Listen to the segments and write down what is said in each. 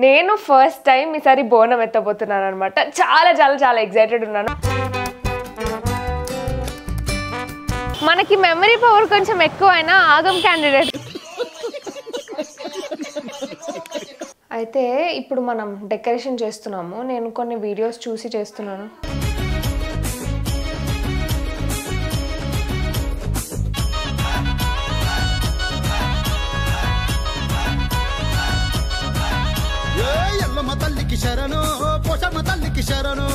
నేను first time ఈసారి బోనం ఎత్తబోతున్నాను అనమాట. చాలా చాలా చాలా ఎక్సైటెడ్ ఉన్నాను. మనకి మెమరీ పవర్ కొంచెం ఎక్కువైనా ఆగం క్యాండిడేట్. అయితే ఇప్పుడు మనం డెకరేషన్ చేస్తున్నాము. నేను కొన్ని వీడియోస్ చూసి చేస్తున్నాను. తల్లికి శరణు పోషమ్మ తల్లికి శరణు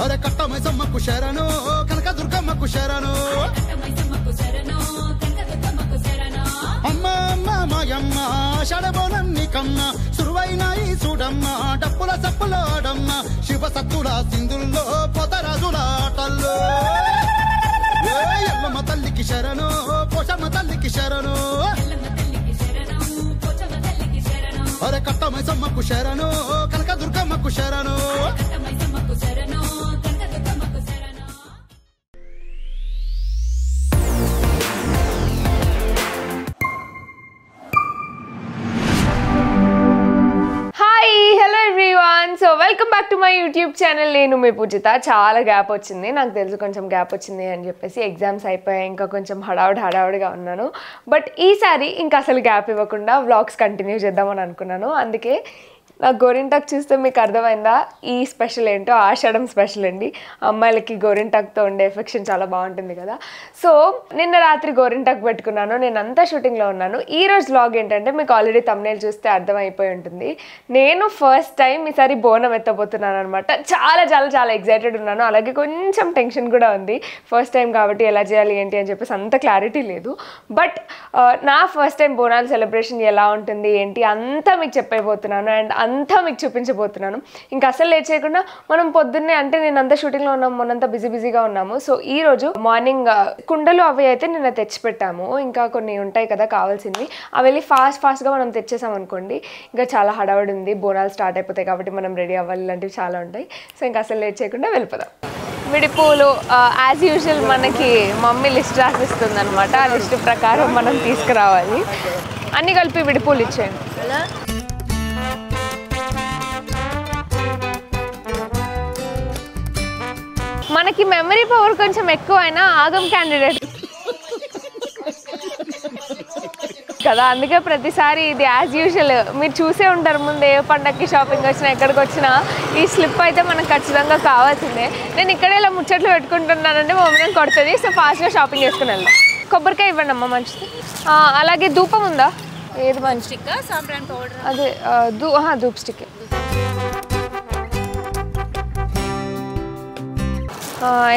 అరే కట్టమైసమ్మకు శరణు కనక దుర్గమ్మకు శరణు అమ్మ అమ్మ మాయమ్మ షడబోనన్ని కమ్మ సురువైన ఈ చూడమ్మ డప్పుల సప్పుల ఆడమ్మ శివ సత్తుల సింధుల్లో పొతరాజుల ఆటల్లో ఎల్లమ్మ తల్లికి శరణు పోషమ్మ తల్లికి శరణు అరే కట్టమైసమ్మకు శరణు కనక దుర్గమ్మకు శరణు so welcome back to my YouTube channel. నేను మీ పూజిత. చాలా గ్యాప్ వచ్చింది, నాకు తెలుసు కొంచెం గ్యాప్ వచ్చింది అని చెప్పేసి. ఎగ్జామ్స్ అయిపోయాయి, ఇంకా కొంచెం హడావుడిగా ఉన్నాను. బట్ ఈసారి ఇంకా అసలు గ్యాప్ ఇవ్వకుండా వ్లాగ్స్ కంటిన్యూ చేద్దామని అనుకున్నాను. అందుకే నాకు గోరింటాకు చూస్తే మీకు అర్థమైందా ఈ స్పెషల్ ఏంటో? ఆషాఢం స్పెషల్ అండి. అమ్మాయిలకి గోరింటాకుతో ఉండే ఎఫెక్షన్ చాలా బాగుంటుంది కదా. సో నిన్న రాత్రి గోరింటాకు పెట్టుకున్నాను. నేను అంతా షూటింగ్లో ఉన్నాను. ఈ రోజు వ్లాగ్ ఏంటంటే మీకు ఆల్రెడీ థంబ్నెయిల్ చూస్తే అర్థమైపోయి ఉంటుంది. నేను ఫస్ట్ టైం ఈసారి బోనం ఎత్తబోతున్నాను అనమాట. చాలా చాలా చాలా ఎక్సైటెడ్ ఉన్నాను. అలాగే కొంచెం టెన్షన్ కూడా ఉంది. ఫస్ట్ టైం కాబట్టి ఎలా చేయాలి ఏంటి అని చెప్పేసి అంత క్లారిటీ లేదు. బట్ నా ఫస్ట్ టైం బోనాల సెలబ్రేషన్ ఎలా ఉంటుంది ఏంటి అంతా మీకు చెప్పైపోతున్నాను అండ్ అంతా మీకు చూపించబోతున్నాను. ఇంకా అసలు లేట్ చేయకుండా మనం పొద్దున్నే, అంటే నేను అంతా షూటింగ్లో ఉన్నాము, మొన్నంతా బిజీగా ఉన్నాము. సో ఈ రోజు మార్నింగ్ కుండలు అవి అయితే నిన్న తెచ్చిపెట్టాము. ఇంకా కొన్ని ఉంటాయి కదా కావాల్సింది, అవి వెళ్ళి ఫాస్ట్గా మనం తెచ్చేసాం అనుకోండి. ఇంకా చాలా హడావుడి ఉంది, బోనాలు స్టార్ట్ అయిపోతాయి కాబట్టి మనం రెడీ అవ్వాలి, ఇలాంటివి చాలా ఉంటాయి. సో ఇంకా అసలు లేట్ చేయకుండా వెళ్ళిపోదాం. విడిపూలు యాజ్ యూజువల్ మనకి మమ్మీ లిస్ట్ రాసిస్తుంది అనమాట. ఆ లిస్ట్ ప్రకారం మనం తీసుకురావాలి. అన్నీ కలిపి విడిపూలు ఇచ్చేయండి. మనకి మెమరీ పవర్ కొంచెం ఎక్కువైనా ఆగం క్యాండిడేట్ కదా, అందుకే ప్రతిసారి ఇది యాజ్ యూజువల్ మీరు చూసే ఉంటారు. ముందు ఏ పండగకి షాపింగ్ వచ్చినా ఎక్కడికి వచ్చినా ఈ స్లిప్ అయితే మనకు ఖచ్చితంగా కావాల్సిందే. నేను ఇక్కడే ఇలా ముచ్చట్లు పెట్టుకుంటున్నానంటే మా మమ్మీ కొడుతుంది. సో ఫాస్ట్గా షాపింగ్ చేసుకుని వెళ్దాం. కొబ్బరికాయ ఇవ్వండి అమ్మ, మంచిది. అలాగే ధూపం ఉందా? ఏది మంచి? అదే ధూప్ స్టిక్.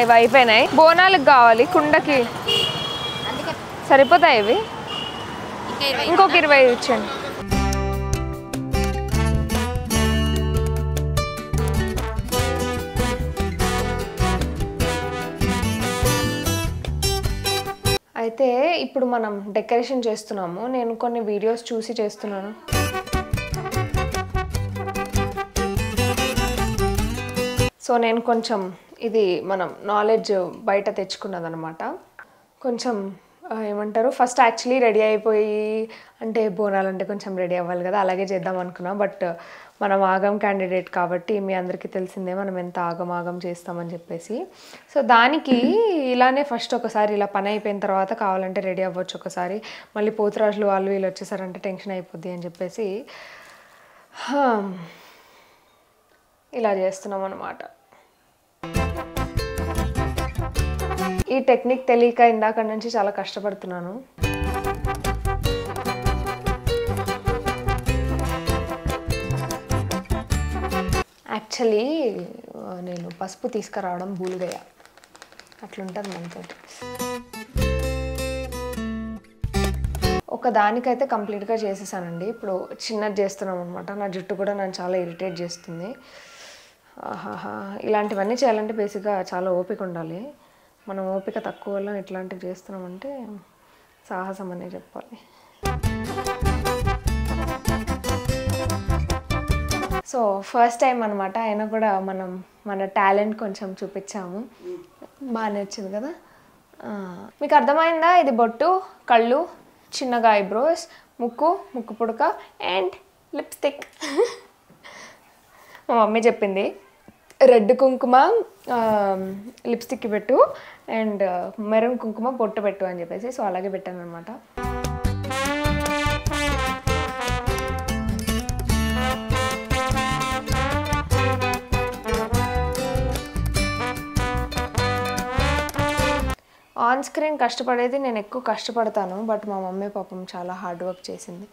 ఇవి అయిపోయినాయి. బోనాలకు కావాలి, కుండకి సరిపోతాయి ఇవి. ఇంకొక 20 ఇచ్చండి. అయితే ఇప్పుడు మనం డెకరేషన్ చేస్తున్నాము. నేను కొన్ని వీడియోస్ చూసి చేస్తున్నాను. సో నేను కొంచెం ఇది మనం నాలెడ్జ్ బయట తెచ్చుకున్నదనమాట. కొంచెం ఏమంటారు, ఫస్ట్ యాక్చువల్లీ రెడీ అయిపోయి, అంటే బోనాలంటే కొంచెం రెడీ అవ్వాలి కదా, అలాగే చేద్దాం అనుకున్నా. బట్ మనం ఆగం క్యాండిడేట్ కాబట్టి మీ అందరికీ తెలిసిందే మనం ఎంత ఆగం చేస్తామని చెప్పేసి. సో దానికి ఇలానే ఫస్ట్ ఒకసారి ఇలా పని అయిపోయిన తర్వాత కావాలంటే రెడీ అవ్వచ్చు ఒకసారి. మళ్ళీ పోతురాజులు వాళ్ళు వీళ్ళు వచ్చేసారంటే టెన్షన్ అయిపోద్ది అని చెప్పేసి ఇలా చేస్తున్నాం అన్నమాట. ఈ టెక్నిక్ తెలియక ఇందాక నుంచి చాలా కష్టపడుతున్నాను. యాక్చువల్లీ నేను పసుపు తీసుకురావడం భూలుగయ్య, అట్లుంటుంది మనతో. ఒక దానికైతే కంప్లీట్గా చేసేసానండి. ఇప్పుడు చిన్నది చేస్తున్నాం అనమాట. నా జుట్టు కూడా నన్ను చాలా ఇరిటేట్ చేస్తుంది. ఇలాంటివన్నీ చేయాలంటే బేసిక్గా చాలా ఓపిక ఉండాలి. మనం ఓపిక తక్కువ వల్ల ఇట్లాంటివి చేస్తున్నామంటే సాహసం అనే చెప్పాలి. సో ఫస్ట్ టైం అనమాట, అయినా కూడా మనం మన టాలెంట్ కొంచెం చూపించాము. బాగానే వచ్చింది కదా. మీకు అర్థమైందా? ఇది బొట్టు, కళ్ళు, చిన్నగా ఐబ్రోస్, ముక్కు పుడక అండ్ లిప్స్టిక్. మా మమ్మీ చెప్పింది రెడ్ కుంకుమ లిప్స్టిక్కి పెట్టు అండ్ మెరూన్ కుంకుమ బొట్టు పెట్టు అని చెప్పేసి. సో అలాగే పెట్టాను అనమాట. ఆన్ స్క్రీన్ కష్టపడేది నేను ఎక్కువ కష్టపడతాను, బట్ మా మమ్మీ పాపం చాలా హార్డ్ వర్క్ చేసింది.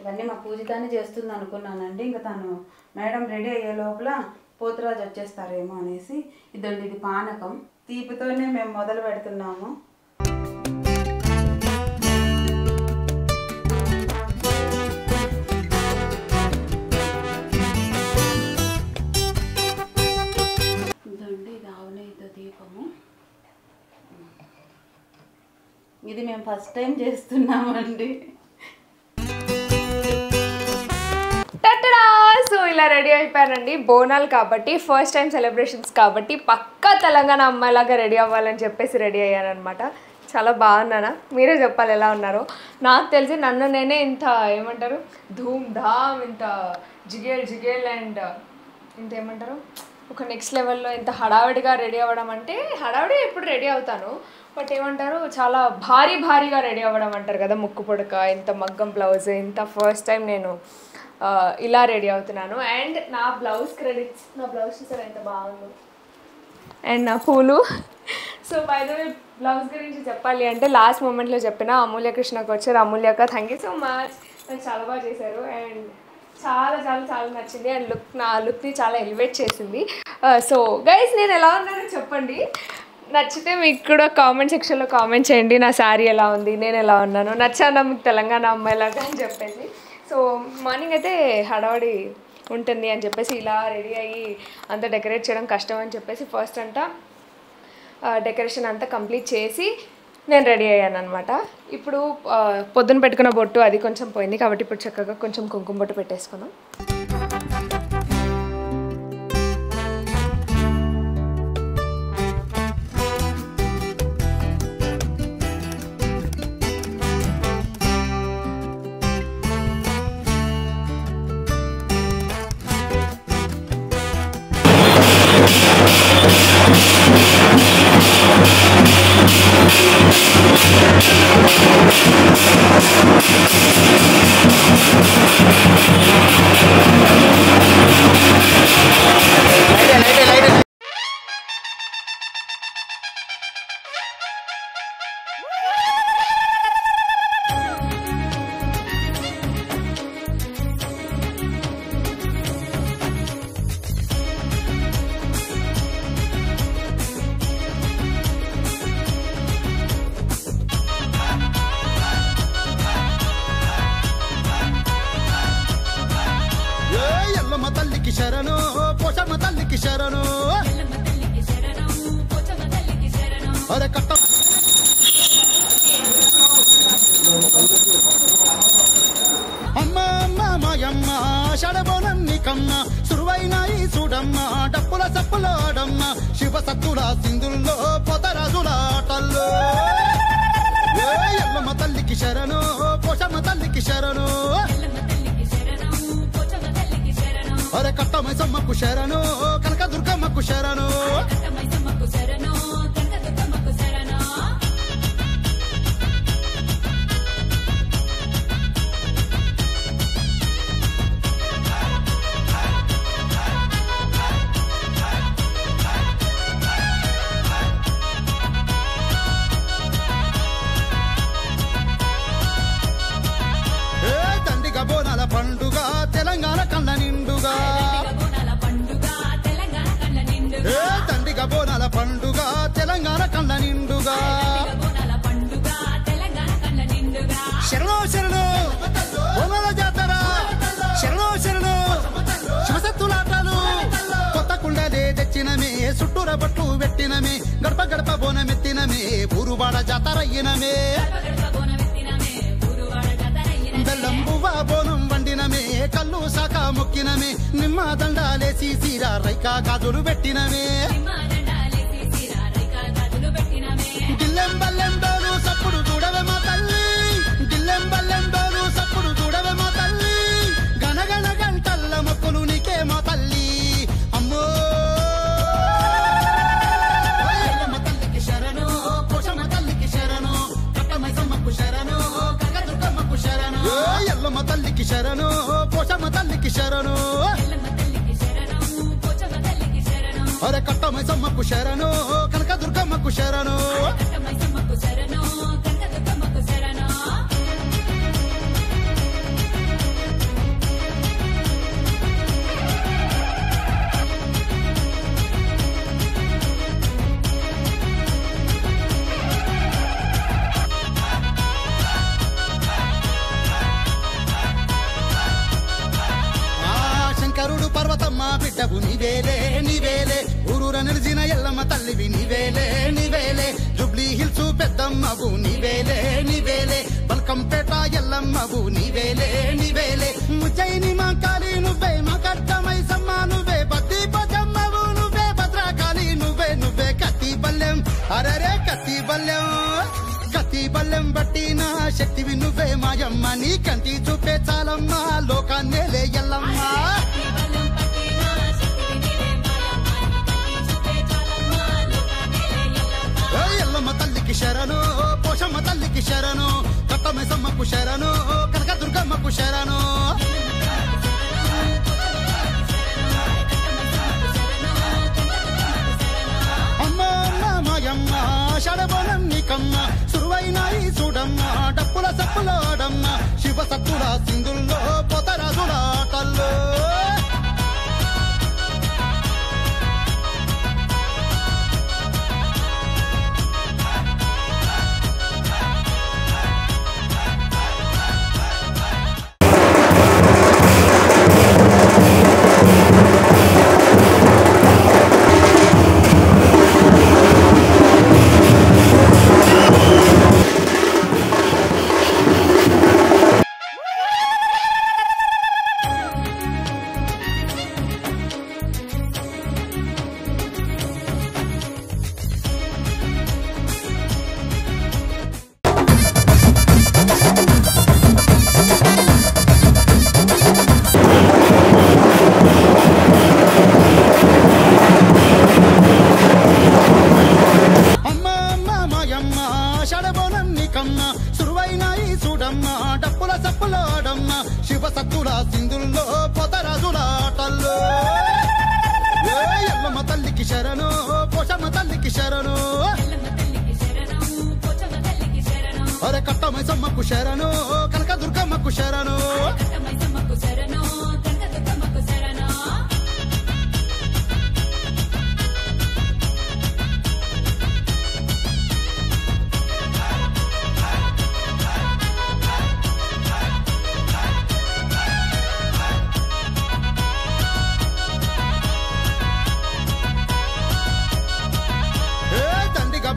ఇవన్నీ మా పూజితాన్ని చేస్తుంది అనుకున్నానండి. ఇంకా తను మేడం రెడీ అయ్యే లోపల పోతురాజు వచ్చేస్తారేమో అనేసి. ఇదండి ఇది పానకం. తీపితోనే మేము మొదలు పెడుతున్నాము. ఇదండి ఇది ఆవునేయితో దీపము. ఇది మేము ఫస్ట్ టైం చేస్తున్నామండి. సో ఇలా రెడీ అయిపోయానండి. బోనాలు కాబట్టి, ఫస్ట్ టైం సెలబ్రేషన్స్ కాబట్టి పక్కా తెలంగాణ అమ్మాయిలాగా రెడీ అవ్వాలని చెప్పేసి రెడీ అయ్యానమాట. చాలా బాగున్నానా? మీరే చెప్పాలి ఎలా ఉన్నారో. నాకు తెలిసి నన్ను నేనే ఇంత ఏమంటారు ధూమ్ ధామ్, ఇంత జిగేల్ అండ్ ఇంత ఏమంటారు ఒక నెక్స్ట్ లెవెల్లో ఇంత హడావిడిగా రెడీ అవ్వడం అంటే, హడావిడి ఎప్పుడు రెడీ అవుతాను, బట్ ఏమంటారు చాలా భారీగా రెడీ అవ్వడం అంటారు కదా, ముక్కు పుడక, ఇంత మగ్గం బ్లౌజ్, ఇంత ఫస్ట్ టైం నేను ఇలా రెడీ అవుతున్నాను. అండ్ నా బ్లౌజ్ క్రెడిట్స్, నా బ్లౌజ్ చూసారా ఎంత బాగుందో, అండ్ నా పూలు. So by the way blouse గురించి చెప్పాలి అంటే లాస్ట్ మూమెంట్లో చెప్పిన అమూల్య కృష్ణకు వచ్చారు. అమూల్యక థ్యాంక్ యూ సో మచ్, నాకు చాలా బాగా చేశారు అండ్ చాలా నచ్చింది. అండ్ నా లుక్ని చాలా ఎలివేట్ చేసింది. సో గైస్ నేను ఎలా ఉన్నానో చెప్పండి. నచ్చితే మీకు కూడా కామెంట్ సెక్షన్లో కామెంట్ చేయండి. నా శారీ ఎలా ఉంది, నేను ఎలా ఉన్నాను, నచ్చాను మీకు తెలంగాణ అమ్మాయిలాగా అని చెప్పేసి. సో మార్నింగ్ అయితే హడావడి ఉంటుంది అని చెప్పేసి ఇలా రెడీ అయ్యి అంతా డెకరేట్ చేయడం కష్టం అని చెప్పేసి ఫస్ట్ అంతా డెకరేషన్ అంతా కంప్లీట్ చేసి నేను రెడీ అయ్యాను అనమాట. ఇప్పుడు పొద్దున పెట్టుకున్న బొట్టు అది కొంచెం పోయింది కాబట్టి ఇప్పుడు చక్కగా కొంచెం కుంకుమ బొట్టు పెట్టేసుకున్నాం. తల్లికి శరణు, పోషమ్మ తల్లికి శరణు, అరే కట్ట అమ్మ అమ్మ మాయమ్మ షడబోనన్ని కమ్మ సురువైనాయి చూడమ్మ డప్పుల సప్పులాడమ్మ శివ సత్తుల సింధుల్లో పొతరాజుల ఆటల్లో. ఎల్లమ్మ తల్లికి శరణు, పోషమ్మ తల్లికి శరణు, అరే కట్టమై సమ్మకు శరణు, కనక దుర్గమ్మకు శరణు. దండిగా బోనాల పండుగ తెలంగాణ కళ్ళ నిండుగా, దండిగా బోనాల పండుగ తెలంగాణ కళ్ళ నిండుగా. శరణో శరణు బోనాల జాతర, శరణో శరణు శివసత్తులాటలు, కొత్త కుండలే తెచ్చినమే, చుట్టూర బట్లు పెట్టినమే, గడప గడప బోనమెత్తినమే ఊరువాడ జాతరయ్యినమే బెల్లం బువ్వ బోనం వండినమే కళ్ళు శాఖ మొక్కినమే నిమ్మ దండాలేసి సీరా రైకా గాజులు పెట్టినమే దిల్లెం బల్లెం డోలు సప్పుడు చూడవే మా తల్లి దిల్లెం బల్లెం డోలు సప్పుడు చూడవే మా తల్లి గనగన గంటల్ల మొక్కులు నీకే మా తల్లి అమ్మో ఎల్లమ్మ తల్లికి శరణు పోషమ్మ తల్లికి శరణు కట్టమైసమ్మకు శరణు కనకదుర్గమ్మకు శరణు ఎల్లమ్మ తల్లికి శరణు పోషమ్మ తల్లికి శరణు అరే కట్టమైసమ్మకు శరణు కనకదుర్గమ్మకు శరణు శంకరుడు పర్వతమ్మ బిడ్డవు నీవేలే నీవేలే ఊరూర నిలిచిన ఎల్లమ్మ తల్లివి నీవేలే నీవేలే జుబ్లీ హిల్స్ పెద్దమ్మవు నీవేలే నీవేలే బల్కంపేట ఎల్లమ్మవు నీవేలే నీవేలే ముచ్చైని మా కాళీ నువ్వే మా కట్టమైసమ్మ నువ్వే బద్ది పదమ్మవు నువ్వే భద్రకాళి నువ్వే నువ్వే కత్తి బల్లెం అరరే కత్తి బల్లెం కత్తి బల్లెం బట్టి నా శక్తివి నువ్వే మాయమ్మ నీ కంటి చూపే చాలమ్మ లోకాన్నేలే ఎల్లమ్మ ఎల్లమ్మ తల్లికి శరణు పోషమ్మ తల్లికి శరణు కట్టమైసమ్మకు శరణు కనకదుర్గమ్మకు శరణు అమ్మ మాయమ్మ షడబోనం నీకమ్మ సురువైనాయి చూడమ్మ డప్పుల సప్పులాడమ్మ శివ సత్తుల సింధుల్లో పోతరాజుల ఆటల్లో షడబోనం నీకమ్మ సురువైనాయి చూడమ్మ డప్పుల సప్పులాడమ్మ శివ సత్తుల సింధుల్లో పోతరాజుల ఆటల్లో ఎల్లమ్మ తల్లికి శరణు పోషమ్మ తల్లికి శరణు అరే కట్టమైసమ్మకు శరణు కనకదుర్గమ్మకు శరణు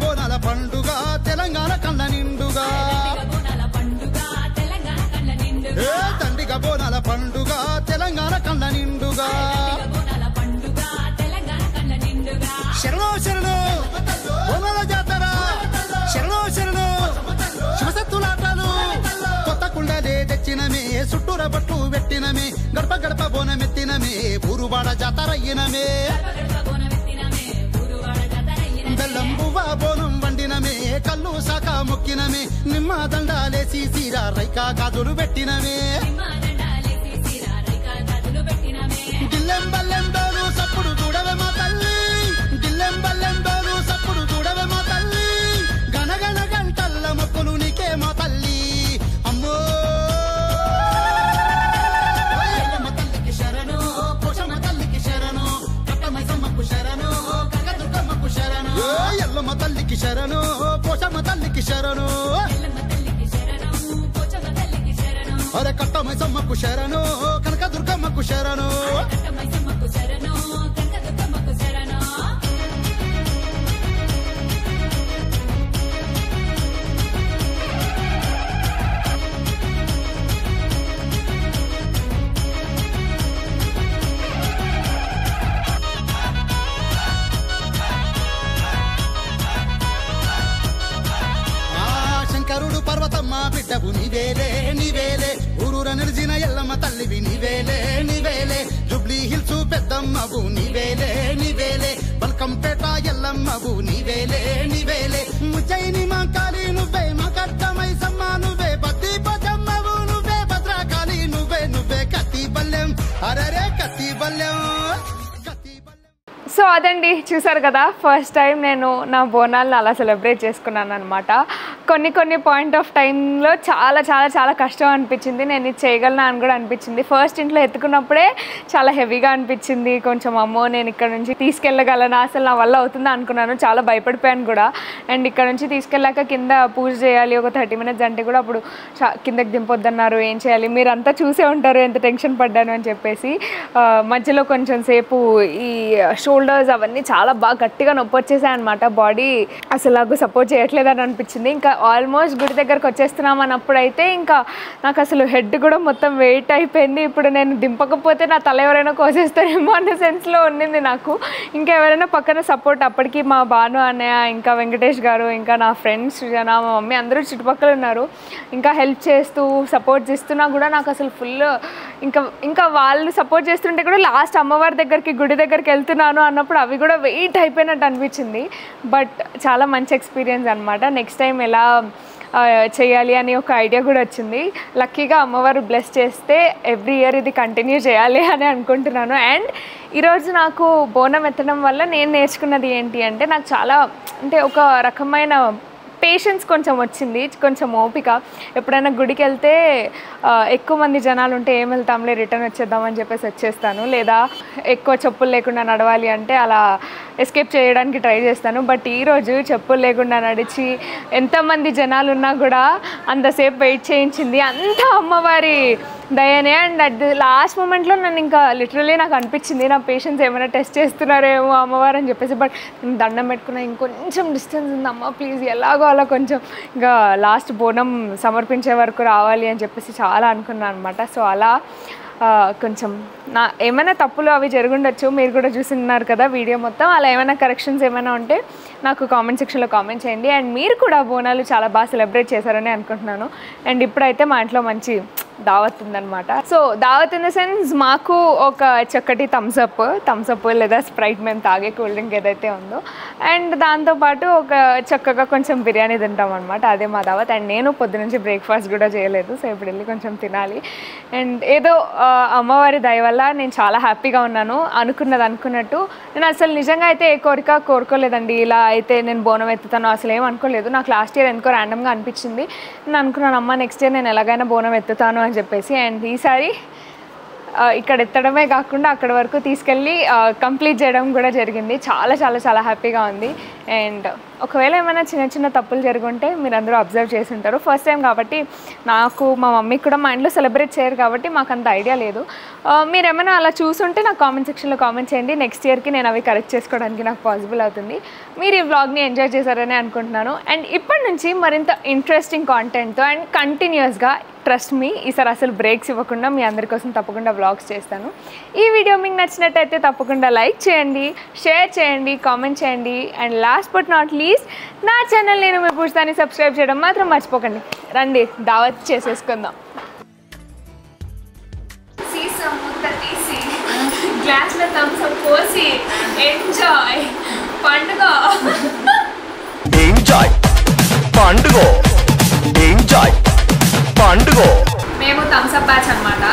బోనాల పండుగ తెలంగాణ కళ్ళ నిండుగా తండ్రిగా బోనాల పండుగ తెలంగాణ కళ్ళ నిండుగా శరణో శరణు బోనాల జాతర శరణో శరణు శివసత్తులాటలు కొత్త కుండలే తెచ్చినమే చుట్టూర బట్లు పెట్టినమే గడప గడప బోనమెత్తినమే ఊరువాడ జాతరయ్యినమే బెల్లం బువ్వ బోనం వండినమే కళ్ళు శాఖ మొక్కినమే నిమ్మ దండాలేసి సీరా రైకా గాజులు పెట్టినమే దిల్లెం బల్లెం డోలు సప్పుడు చూడవే మా తల్లి దిల్లెం బల్లెం డోలు సప్పుడు చూడవే మా తల్లి గనగన గంటల్ల మొక్కులు నీకే మా తల్లి అమ్మో ఎల్లమ్మ తల్లికి శరణు పోషమ్మ తల్లికి శరణు కట్టమైసమ్మకు శరణు కనకదుర్గమ్మకు శరణు ఎల్లమ్మ తల్లికి శరణు పోషమ్మ తల్లికి శరణు అరే కట్టమైసమ్మకు శరణు కనకదుర్గమ్మకు శరణు ఎల్లమ్మ బిడ్డవు నివేలే నివేలే ఊరూర నిలిచిన ఎల్లమ్మ తల్లివి నివేలే నివేలే జుబ్లీ హిల్స్ పెద్దమ్మవు నివేలే నివేలే బల్కంపేట ఎల్లమ్మవు నివేలే నివేలే ముచ్చైని మా కాళీ నువ్వే మా కట్టమై సమ్మ నువ్వే భక్తి పదమ్మవు నువ్వే భద్రకాళి నువ్వే నువ్వే కత్తి బల్లెం అరరే కత్తి బల్లెం. సో అదండి, చూసారు కదా, ఫస్ట్ టైం నేను నా బోనాలను అలా సెలబ్రేట్ చేసుకున్నాను అనమాట. కొన్ని పాయింట్ ఆఫ్ టైంలో చాలా చాలా చాలా కష్టం అనిపించింది. నేను ఇది చేయగలనా అని కూడా అనిపించింది. ఫస్ట్ ఇంట్లో ఎత్తుకున్నప్పుడే చాలా హెవీగా అనిపించింది. కొంచెం అమ్మో నేను ఇక్కడ నుంచి తీసుకెళ్ళగలనా, అసలు నా వల్ల అవుతుందా అనుకున్నాను. చాలా భయపడిపోయాను కూడా. అండ్ ఇక్కడ నుంచి తీసుకెళ్ళాక కింద పూజ చేయాలి ఒక 30 minutes అంటే కూడా అప్పుడు కిందకి దింపొద్దన్నారు. ఏం చేయాలి, మీరు అంతా చూసే ఉంటారు ఎంత టెన్షన్ పడ్డాను అని చెప్పేసి. మధ్యలో కొంచెం సేపు ఈ షోల్డర్స్ అవన్నీ చాలా బాగా గట్టిగా నొప్పి వచ్చేసాయి అనమాట. బాడీ అసలు నాకు సపోర్ట్ చేయట్లేదని అనిపించింది. ఇంకా ఆల్మోస్ట్ గుడి దగ్గరకు వచ్చేస్తున్నాం అన్నప్పుడైతే ఇంకా నాకు అసలు హెడ్ కూడా మొత్తం వెయిట్ అయిపోయింది. ఇప్పుడు నేను దింపకపోతే నా తల ఎవరైనా కోసేస్తారేమో అన్న సెన్స్లో ఉండింది నాకు. ఇంకా ఎవరైనా పక్కన సపోర్ట్, అప్పటికి మా భాను అన్నయ్య, ఇంకా వెంకటేష్ గారు, ఇంకా నా ఫ్రెండ్స్ సృజన, మా మమ్మీ అందరూ చుట్టుపక్కల ఉన్నారు. ఇంకా హెల్ప్ చేస్తూ సపోర్ట్ ఇస్తున్నా కూడా నాకు అసలు ఫుల్ ఇంకా వాళ్ళు సపోర్ట్ చేస్తుంటే కూడా లాస్ట్ అమ్మవారి దగ్గరికి గుడి దగ్గరికి వెళ్తున్నాను అన్నప్పుడు అవి కూడా వెయిట్ అయిపోయినట్టు అనిపించింది. బట్ చాలా మంచి ఎక్స్పీరియన్స్ అనమాట. నెక్స్ట్ టైం ఎలా చేయాలి అని ఒక ఐడియా కూడా వచ్చింది. లక్కీగా అమ్మవారు బ్లెస్ చేస్తే ఎవ్రీ ఇయర్ ఇది కంటిన్యూ చేయాలి అని అనుకుంటున్నాను. అండ్ ఈరోజు నాకు బోనం ఎత్తడం వల్ల నేను నేర్చుకున్నది ఏంటి అంటే, నాకు చాలా అంటే ఒక రకమైన పేషెన్స్ కొంచెం వచ్చింది, కొంచెం ఓపిక. ఎప్పుడైనా గుడికి వెళ్తే ఎక్కువ మంది జనాలు ఉంటే ఏం వెళ్తాంలే రిటర్న్ వచ్చేద్దామని చెప్పేసి వచ్చేస్తాను. లేదా ఎక్కువ చెప్పులు లేకుండా నడవాలి అంటే అలా ఎస్కేప్ చేయడానికి ట్రై చేస్తాను. బట్ ఈరోజు చెప్పులు లేకుండా నడిచి ఎంతమంది జనాలు ఉన్నా కూడా అంతసేపు వెయిట్ చేయించింది అంతా అమ్మవారి దయనే. అండ్ అట్ ది లాస్ట్ మూమెంట్లో నన్ను ఇంకా లిటరలీ నాకు అనిపించింది నా పేషెన్స్ ఏమైనా టెస్ట్ చేస్తున్నారేమో అమ్మవారు అని చెప్పేసి. బట్ నేను దండం పెట్టుకున్నా, ఇంకొంచెం డిస్టెన్స్ ఉంది అమ్మ ప్లీజ్ ఎలాగో అలా కొంచెం ఇంకా లాస్ట్ బోనం సమర్పించే వరకు రావాలి అని చెప్పేసి చాలా అనుకున్నాను అనమాట. సో అలా కొంచెం నా ఏమైనా తప్పులు అవి జరుగుండొచ్చు, మీరు కూడా చూస్తున్నారు కదా వీడియో మొత్తం. అలా ఏమైనా కరెక్షన్స్ ఏమైనా ఉంటే నాకు కామెంట్ సెక్షన్లో కామెంట్ చేయండి. అండ్ మీరు కూడా బోనాలు చాలా బాగా సెలబ్రేట్ చేశారని అనుకుంటున్నాను. అండ్ ఇప్పుడైతే మా ఇంట్లో మంచి దావత్ ఉందన్నమాట. సో దావత్ ఇన్ ద సెన్స్ మాకు ఒక చక్కటి థమ్స్అప్ లేదా స్ప్రైట్ మేము తాగే కూల్ డ్రింక్ ఏదైతే ఉందో, అండ్ దాంతోపాటు ఒక చక్కగా కొంచెం బిర్యానీ తింటాం అనమాట. అదే మా దావత్. అండ్ నేను పొద్దునుంచి బ్రేక్ఫాస్ట్ కూడా చేయలేదు, సో ఇప్పుడు వెళ్ళి కొంచెం తినాలి. అండ్ ఏదో అమ్మవారి దయ వల్ల నేను చాలా హ్యాపీగా ఉన్నాను. అనుకున్నట్టు నేను అసలు నిజంగా అయితే ఏ కోరుకోలేదండి. ఇలా అయితే నేను బోనం ఎత్తుతాను అసలు ఏం అనుకోలేదు. నాకు లాస్ట్ ఇయర్ ఎందుకో ర్యాండమ్గా అనిపించింది. నేను అనుకున్నాను అమ్మ నెక్స్ట్ ఇయర్ నేను ఎలాగైనా బోనం ఎత్తుతాను అని చెప్పేసి. అండ్ ఈసారి ఇక్కడ ఎత్తడమే కాకుండా అక్కడ వరకు తీసుకెళ్ళి కంప్లీట్ చేయడం కూడా జరిగింది. చాలా చాలా చాలా హ్యాపీగా ఉంది. అండ్ ఒకవేళ ఏమైనా చిన్న తప్పులు జరుగుంటే మీరు అందరూ అబ్జర్వ్ చేసి ఉంటారు. ఫస్ట్ టైం కాబట్టి నాకు, మా మమ్మీకి కూడా మా ఇంట్లో సెలబ్రేట్ చేయరు కాబట్టి మాకు అంత ఐడియా లేదు. మీరు ఏమైనా అలా చూసుంటే నాకు కామెంట్ సెక్షన్లో కామెంట్ చేయండి. నెక్స్ట్ ఇయర్కి నేను అవి కరెక్ట్ చేసుకోవడానికి నాకు పాసిబుల్ అవుతుంది. మీరు ఈ వ్లాగ్ని ఎంజాయ్ చేశారని అనుకుంటున్నాను. అండ్ ఇప్పటి నుంచి మరింత ఇంట్రెస్టింగ్ కాంటెంట్తో అండ్ కంటిన్యూస్గా, ట్రస్ట్ మీ, ఈసారి అసలు బ్రేక్స్ ఇవ్వకుండా మీ అందరి కోసం తప్పకుండా వ్లాగ్స్ చేస్తాను. ఈ వీడియో మీకు నచ్చినట్టయితే తప్పకుండా లైక్ చేయండి, షేర్ చేయండి, కామెంట్ చేయండి. And last but not least నా ఛానల్ నేను మీ పూజితాని సబ్స్క్రైబ్ చేయడం మాత్రం మర్చిపోకండి. రండి దావత్ చేసేసుకుందాం. గ్లాస్లో థమ్స్అప్ పోసి ఎంజాయ్ పండుగ మేము థమ్స్అప్ బ్యాచ్ అన్నమాట.